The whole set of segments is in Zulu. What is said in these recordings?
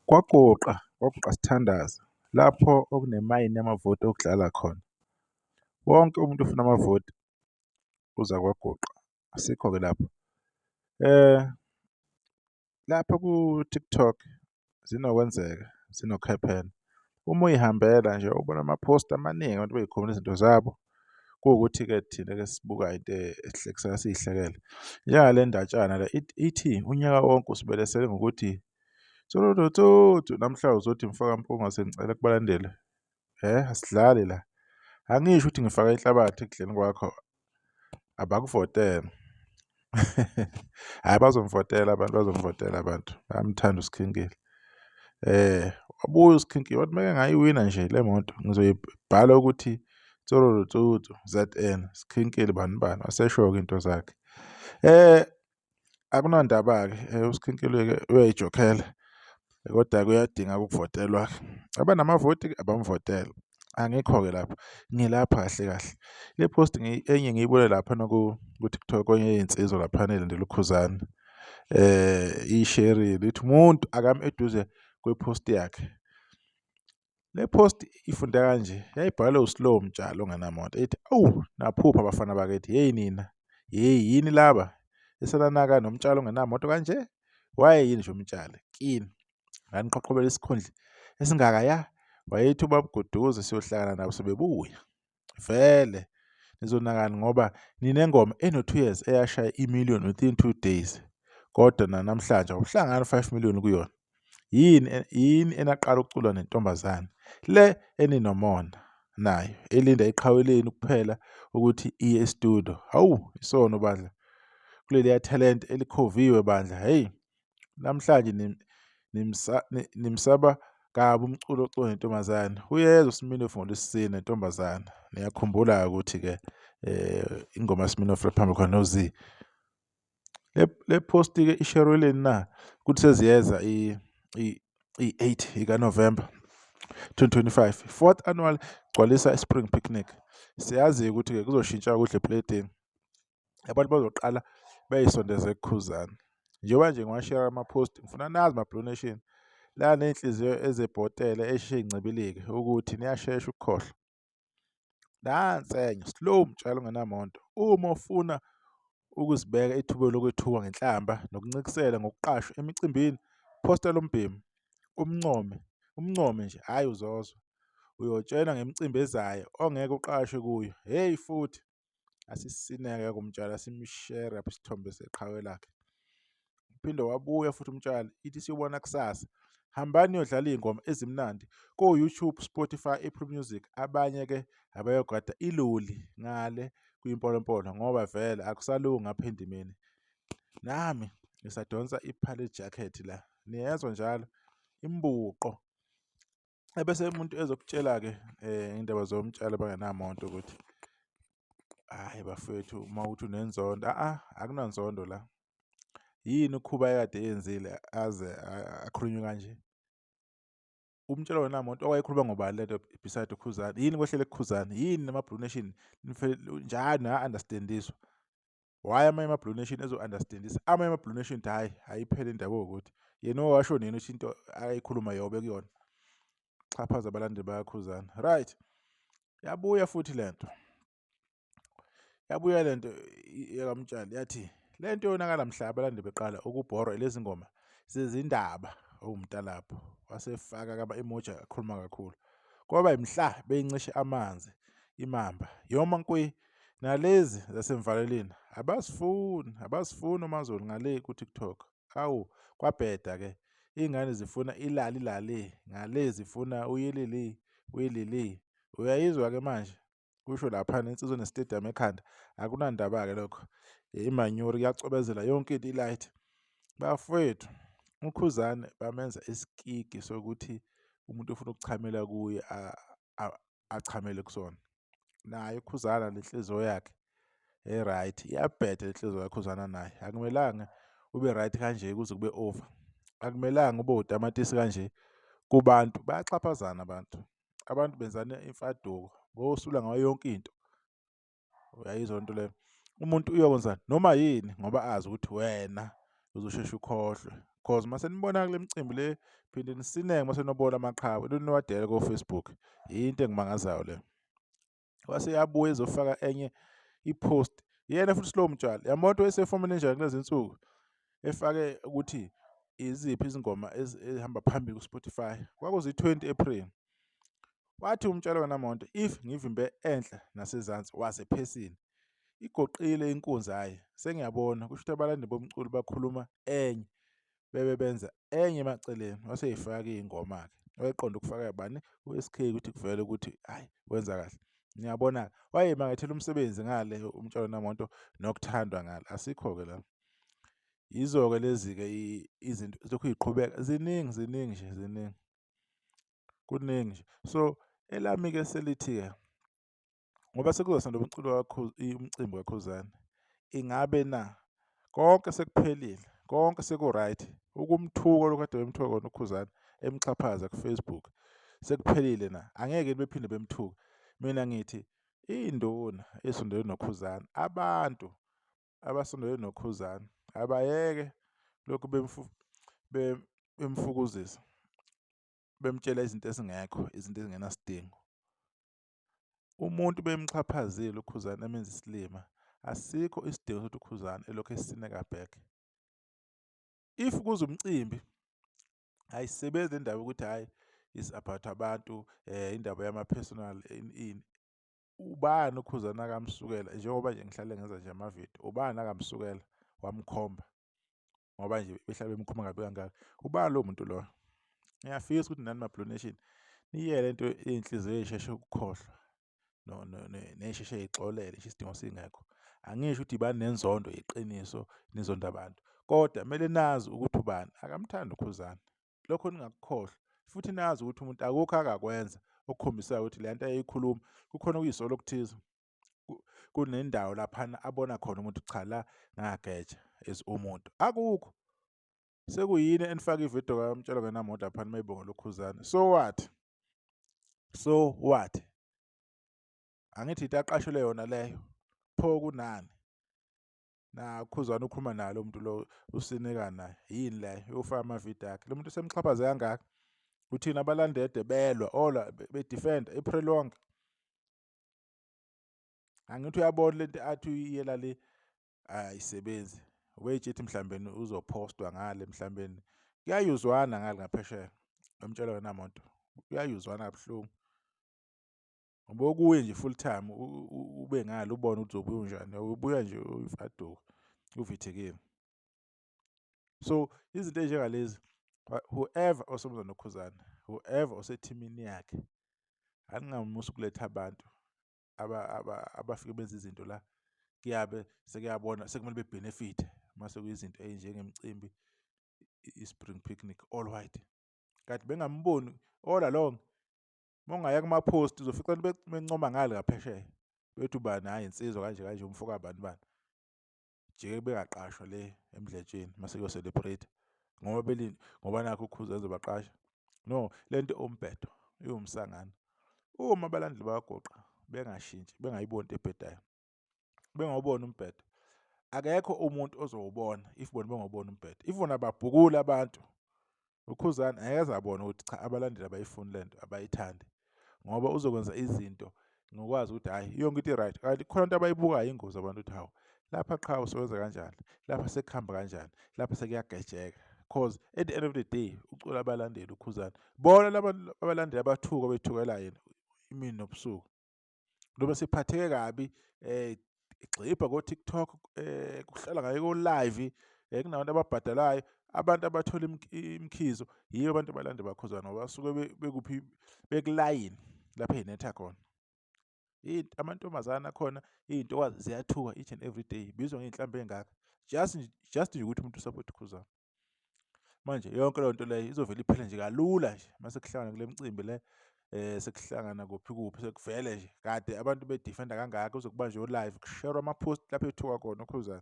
Kwagoqa sithandaza lapho okunemayini yamavoti okudlala khona. Wonke umuntu ufuna amavoti uza kwagoqa. Asikho-ke lapho. Eh lapha ku-TikTok zinokwenzeka, zinokhephena. Uma uyihambela nje ubona amaphosti amaningi abantu bey'khuluma izinto zabo. Kuwukuthi-ke thina-ke esibukayo into esihlekisayo siyihlekele. Njengale ndatshana le ithi unyaka wonke usibelesele ngokuthi tsotsotso namhla uzothi mfaka mpunga sengicela kubalandeli. Asidlali la. Angisho ukuthi ngifake inhlabathi ekudleni kwakho, abakuvotele. Hhayi bazomvotela abantu, bazomvotela abantu. Bayamthanda uSikhingile. Wabuya uSikhingile wathi meke ngayiwina nje le moto ngizoyibhala ukuthi Tsororotsoto ZN Sikhingile bani bani. Wasesho-ke into zakhe. Akunandaba-ke uSikhingile-ke uyayijokhela. Kodwa kuyadinga ukuvotelwa-ke. Abanamavoti-ke abamvotele. Angikho-ke lapho. Ngilapha kahle kahle. Le post enye ngiyibone laphana ku-TikTok kwenye yey'nsizwa laphana elandela uKhuzani. Isherile ithi umuntu akame eduze kweposti yakhe. Le post ifunde kanje, yayibhalwe uSlow Mtshali ongenamoto. Ethi, awu, naphupha abafana bakithi. Hey nina, yini laba esananaka noMtshali ongenamoto kanje? Yini nje uMtshali? Kini. Nganiqhoqhobela isikhundla esingakaya. Wayethi ubaba uGuduza siyohlangana nabo sebebuya. Vele nizonakani ngoba ninengoma eno-2 years eyashaya i-1,000,000 within 2 days. Kodwa namhlanje awuhlangani 5 million kuyona. Yini enaqala ukuculwa nentombazane le eninomona nayo elinda eqhaweleni kuphela ukuthi iye e-studio. Hawu, isono bandla. Kuleliya talent elikhoviwe bandla. Hey, namhlanje nimsaba kabi umculo oculwa nentombazane. Uyezwa uSminoff ngoLwesine nentombazane. Niyakhumbula ukuthi-ke ingoma yaSminoff phambili khona noZee. Le post-ke ishereleni na kuthi seziyeza i-8 kaNovember 2025. 4th annual gcwalisa Spring Picnic. Siyazi ukuthi-ke kuzoshintsha ukudla epletini. Abantu bazoqala beyisondeze kuKhuzani. Njengoba nje ngiwashare ama-post ngifuna nazi ma-Blue Nation. La nenhliziyo ezebhotele esheshe yincibilike ukuthi niyashesha ukukhohlwa. Nansi enye Slow Mtshali ongenamoto. Uma ufuna ukuzibeka ethubeni lokwethuka ngenhlamba nokuncikisela ngokuqashwa emicimbini, posta lo mbhemu. Umncome nje, hhayi uzozwa. Uyotshena ngemicimbi ezayo ongeke uqashwe kuyo. Hey futhi asisisineke kuMtshali simshere lapho isithombe seqhawe lakhe. Uphinde wabuya futhi uMtshali ithi siyobona kusasa. Hambani niyodlala iy'ngoma ezimnandi ko-YouTube, Spotify, Apple Music. Abanye-ke abayogada iloli ngale kwimpolampola ngoba vele akusalungi apha endimeni. Nami ngisadonsa iphallet jacket la. Niyezwa njalo imbuqo. Ebese umuntu ezokutshela-ke indaba zoMtshali abangenamoto ukuthi hhayi bafowethu uma uthi unenzondo. Akunanzondo la. Yini ukhuba ekade yenzile aze akhulunywe kanje? UMtshali ongenamoto owayekhuluma ngobani lento beside uKhuzani? Yini kwehlele kuKhuzani? Yini nama-Blue Nation? Njani understandiswa? Why amanye ama-Blue Nation ezo-understandisa? Amanye ama-Blue Nation hhayi ayiphele indaba ukuthi yena owasho nini ukuthi into ayikhuluma yobe kuyona. Xhaphaza abalandeli bakaKhuzani. Right. Yabuya futhi lento. Yabuya lento yakaMtshali yathi lento yonakala mhla abalandeli beqala ukubhorwa lezi ngoma zezindaba owumntalapho. Wasefaka kama-emoji akhuluma kakhulu. Kwaba imhla beyincishe amanzi imamba. Yoma nkwe nalezi zasemvaleleni abasifuni uMaZulu ngale ku-TikTok. Hawu, kwabheda-ke. Iy'ngane zifuna ilali ngale zifuna uyelele. Uyayizwa-ke manje? Kusho laphana insizwa ne-stadium ekhanda. Akunandaba-ke lokho. Imanyori kuyacobezela yonke into ilight. Bafowethu, uKhuzani bamenza isikiki sokuthi umuntu ufuna ukuchamela kuye achamele kusona. Naye uKhuzana lenhliziyo yakhe right, iyabheda lenhliziyo kaKhuzana naye. Akumelanga ube right kanje kuze kube over. Akumelanga ube utamatisi kanje kubantu. Bayaxhaphazana abantu. Abantu benzana imfaduko bosula ngayo yonke into. Uyayizwa into leyo. Umuntu uyokwenzani noma yini ngoba azi ukuthi wena uzosheshe ukhohlwe. cause mase nibona kule micimbi le phinde nisineke mase nobona amaqhawe niwadele ko-Facebook. Into engimangazayo le. Wase yabuya ezofaka enye i-post. Yena futhi Slow Mtshali. Yabona ukuthi wayesefomeni enjani kulezi nsuku? Efake ukuthi iziphi izingoma ezihamba phambili ku-Spotify. Kwakuzi-20 April. Wathi uMtshali kaNamonto, if ngivimbe enhla nasezansi wasephesini. Igoqile inkunzi hhayi. Sengiyabona kusho ukuthi abalandeli bomculo bakhuluma enye. Benza enye emaceleni. Wase eyifaka iy'ngoma-ke. Wayeqonda ukufaka yabani? U-SK ukuthi kuvele ukuthi hhayi wenza kahle. Ngiyabona wayeyimangethela umsebenzi ngale uMtshali kaNamonto nokuthandwa ngale. Asikho-ke la. Yizo-ke lezi-ke izinto lokhu yiqhubeka. Ziningi nje. Kuningi nje. So elami-ke selithi-ke ngoba sekuzosanda umcimbi kaKhuzani. Ingabe na konke sekuphelile, konke seku-right. Ukumthuka lokhu kade bemthuka kona uKhuzani emxhaphaza ku-Facebook. Sekuphelile na. Angeke bephinde bemthuke. Mina ngithi induna esondelene noKhuzani, abantu abasondelene noKhuzani abayeke lokhu bemfukuzisa. Bemtshela izinto ezingekho, izinto ezingenasidingo. Umuntu bemxhaphazile uKhuzani amenza isilima. Asikho isidingo sokuthi uKhuzani elokhu esineka back. If kuze umcimbi, ayisebenzi indaba yokuthi hhayi is about abantu, indaba yama-personal ini. Ubani uKhuzani akamsukela njengoba nje ngihlale ngenza nje amavidiyo. Ubani akamsukela wamkhomba ngoba nje behlale bemkhomba ngabe kangaka. Ubani lowo muntu loyo? Ngiyafisa ukuthi nani ma-Blue Nation niye lento iy'nhliziyo ey'sheshe ukukhohlwa ney'sheshe y'xolele nje isidingo singekho. Angisho ukuthi ibani nenzondo yeqiniso nizonda abantu. Kodwa kumele nazi ukuthi ubani akamthandi uKhuzani. Lokho ningakukhohlwa. Futhi nazi ukuthi umuntu akukho akakwenza okukhombisayo ukuthi le nto ayeyikhuluma kukhona okuyisolo okuthize. Kunendawo laphana abona khona umuntu cha la ngageja as umuntu. Akukho. Sekuyini enifaka ividiyo kaMtshali kaNamonto laphana mayibonga loKhuzani. So what? So what? Angithi into aqashelwe yona leyo. Pho kunani? Na uKhuzani ukhuluma naye lo muntu lo usinika naye. Yini leyo? Uyofaka amavidiyo akhe. Lo muntu semxhaphaze kangaka. Uthina abalandede belwa ola bedefend April lonke. Angithi uyabona lento athi uyiyela le ayisebenzi. Wayetshithi mhlawumbe uzopostwa ngale mhlawumbe. Kuyayuzwana ngale ngaphesheya. Umtshali kaNamonto. Kuyayuzwana kabuhlungu. Ngoba kuye nje full time ube ngale ubone ukuthi uzobuya unjani. Ubuya nje ufaduka uvithekile. So izinto ezinjengalezi whoever osebenza noKhuzani, whoever osethimini yakhe, aningamusa ukuletha abantu abafike benza izinto la kuyabe sekuyabona sekumele bebenefit mase kuyizinto ey'njengemicimbi i-spring picnic all white. Kanti bengamboni all along. Mongaya kuma-post uzofica bencoma ngale ngaphesheya. Bethi ubani hhayi insizwa kanje umfo kabani. Jike bengaqashwa le emdletsheni mase kuyo-celebrate. Ngoba nakho uKhuzani ezobaqasha. No, lento umbhedo iwumsangano. Uma abalandeli bakagoqa bengashintshi, bengayiboni into ebhedayo, bengawubona umbhedo, akekho umuntu ozowubona if bona bengawubona umbhedo. If bona babhukule abantu, uKhuzani angeke abone ukuthi cha abalandeli abayifuni lento, abayithandi. Ngoba uzokwenza izinto ngokwazi ukuthi hhayi yonke into i-right. Kanti khona into abayibukayo ingozi abantu ukuthi hawu lapha qha usebenza kanjani, lapha sekuhamba kanjani, lapha sekuyagejeka. Cause at the end of the day ucula abalandeli uKhuzani. Bona laba abalandeli abathuka bethukela yena imini nobusuku. Noma siphatheke kabi egxibha ko-TikTok kuhlala ngayo ko-live kunabantu ababhadalayo. Abantu abathola imikhizo yiyo abantu abalandeli baKhuzani ngoba basuke bekuphi bekulayini lapho ey'netha khona. Amantombazane akhona iy'ntokazi ziyathuka each and every day. Bizwa ngey'nhlamvu ey'ngaka. Just nje ukuthi umuntu usupport uKhuzani. Manje yonke leyo nto leyo izovele iphele nje kalula nje mase kuhlangana kule micimbi le sekuhlangana kuphi sekuvele nje kade abantu bedefenda kangaka uzokubanjwa live kusherwa ama-post lapho ethuka khona uKhuzani.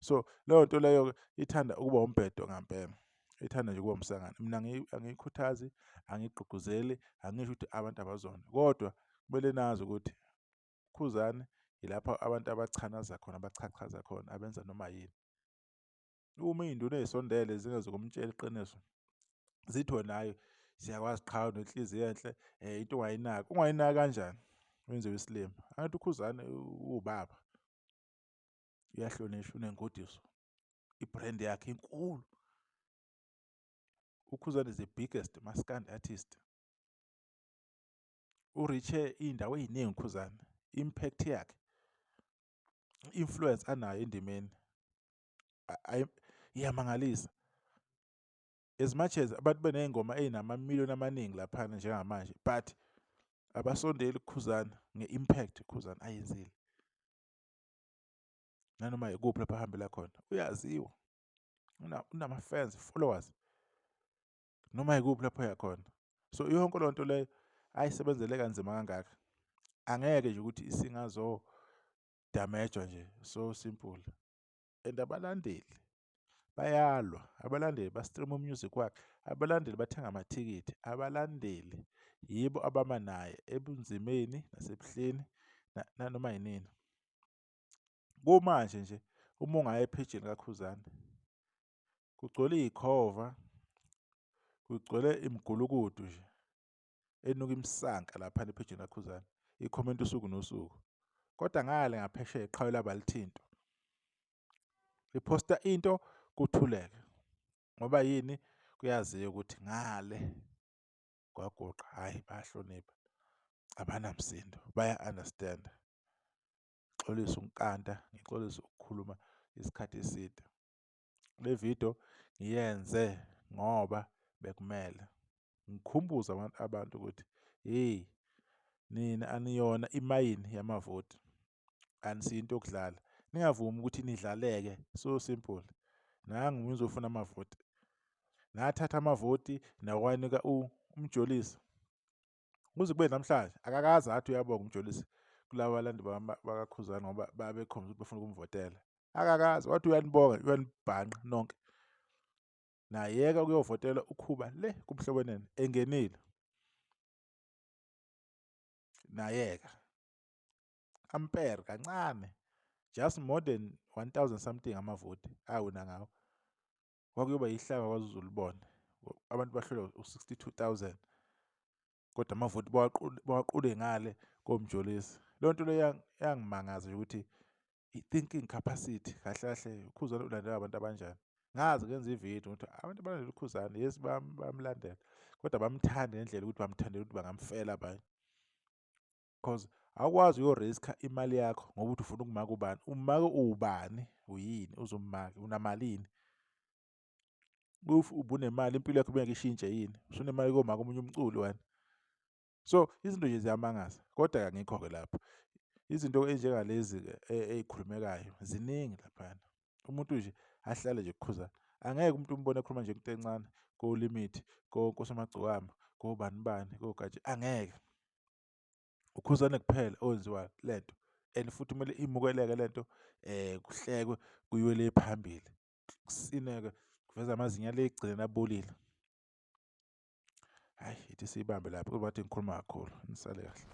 So leyo nto leyo ithanda ukuba umbhedo ngampela. Ithanda nje ukuba umsangano. Mina angiyikhuthazi, angigqugquzeli, angisho ukuthi abantu abazona. Kodwa kumele nazi ukuthi uKhuzani yilapho abantu abachanaza khona, abachachaza khona, abenza noma yini. Uma iy'nduna ey'sondele zingezukumtshela iqiniso, zithi wena hhayi siyakwazi qhawe nenhliziyo enhle, into ungayinaki. Ungayinaki kanjani? Wenziwe isilima. Angithi uKhuzani uwubaba, uyahlonishwa, unengudiso, i-brand yakhe inkulu. uKhuzani is the biggest maskandi artist. Uriche iy'ndawo ey'ningi uKhuzani. Impact yakhe, i-influence anayo endimeni iyamangalisa. As much as abantu beney'ngoma ey'namamiliyoni amaningi laphana njengamanje, but abasondeli kuKhuzani nge-impact uKhuzani ayenzile. Nanoma yikuphi lapho ahambela khona uyaziwa, unama-fans, followers, noma yikuphi lapho eya khona. So yonke leyo nto leyo ayisebenzele kanzima kangaka, angeke nje ukuthi isingazodamejwa nje so simple. And abalandeli bayalwa, abalandeli ba-stream umusic wakhe, abalandeli bathenga amathikithi, abalandeli yibo abama naye ebunzimeni nasebuhleni nanoma yinini. Kumanje nje uma ungaya ephejini kaKhuzani kugcwele iy'khova, kugcwele imigulukudu nje enuka imisanka laphana ephejini kaKhuzani, ikhomenti usuku nosuku. Kodwa ngale ngaphesheya iqhawe labo alithinto. Liphosta into kuthuleke, ngoba yini? Kuyaziwa ukuthi ngale kwagoqa hhayi bayahlonipha, abanamsindo, baya-understand. Ngixolisa ukunkanta, ngixolisa ukukhuluma isikhathi eside. Le video ngiyenze ngoba bekumele ngikhumbuze abantu ukuthi hheyi, nina aniyona imayini yamavoti, anisiyo yokudlala. Ningavumi ukuthi nidlaleke, so simple. Nangu mina uzofuna amavoti, nathatha amavoti nawanika umjolisi. Kuze kube namhlanje akakaze athi uyabonga umjolisi kulaba balandi bakaKhuzani ngoba babekhombisa ukuthi bafuna ukumvotela. Akakaze, wathi uyanibonga, uyanibhanqa nonke. Nayeka ukuyovotela ukhuba le kumhlobonene engenile. Nayeka ampere kancane, just more than 1,000 something amavoti awina ngawo. Kwakuyoba yihlanga kwaZulu libone, abantu bahlolwa u-62,000, kodwa amavoti bawaqule ngale komjolisi. Leyo nto leyo yangimangaza nje ukuthi i-thinking capacity kahle kahle uKhuzani ulandela abantu abanjani. Ngazi ngenza ividiyo ukuthi abantu abalandela uKhuzani yes bamlandela, kodwa bamthanda ngendlela ukuthi bamthandela ukuthi bangamfela abanye. Because awukwazi uyo-risk-a imali yakho ngoba uthi ufuna ukumaka ubani. Umake ubani, uyini, uzommaka, unamalini. Ubunemali, impilo yakho bengeke ishintshe yini? Usunemali yomaka omunye umculi wena. So izinto nje ziyamangaza, kodwa angikho-ke lapho. Izinto ezinjengalezi-ke ey'khulumekayo ziningi laphana. Umuntu nje ahlale nje kuKhuzani. Angeke umuntu umbone ekhuluma nje into encane ko-Limit, koSomagcokama, kobani, koGatsha, angeke. uKhuzani kuphela owenziwa lento, and futhi kumele imukeleke lento, kuhlekwe kuyiwe phambili, kusineke, kuveza amazinyo le ekugcineni abolile. Hhayi, ithi siyibambe lapho kuba ngathi ngikhuluma kakhulu, nisale kahle.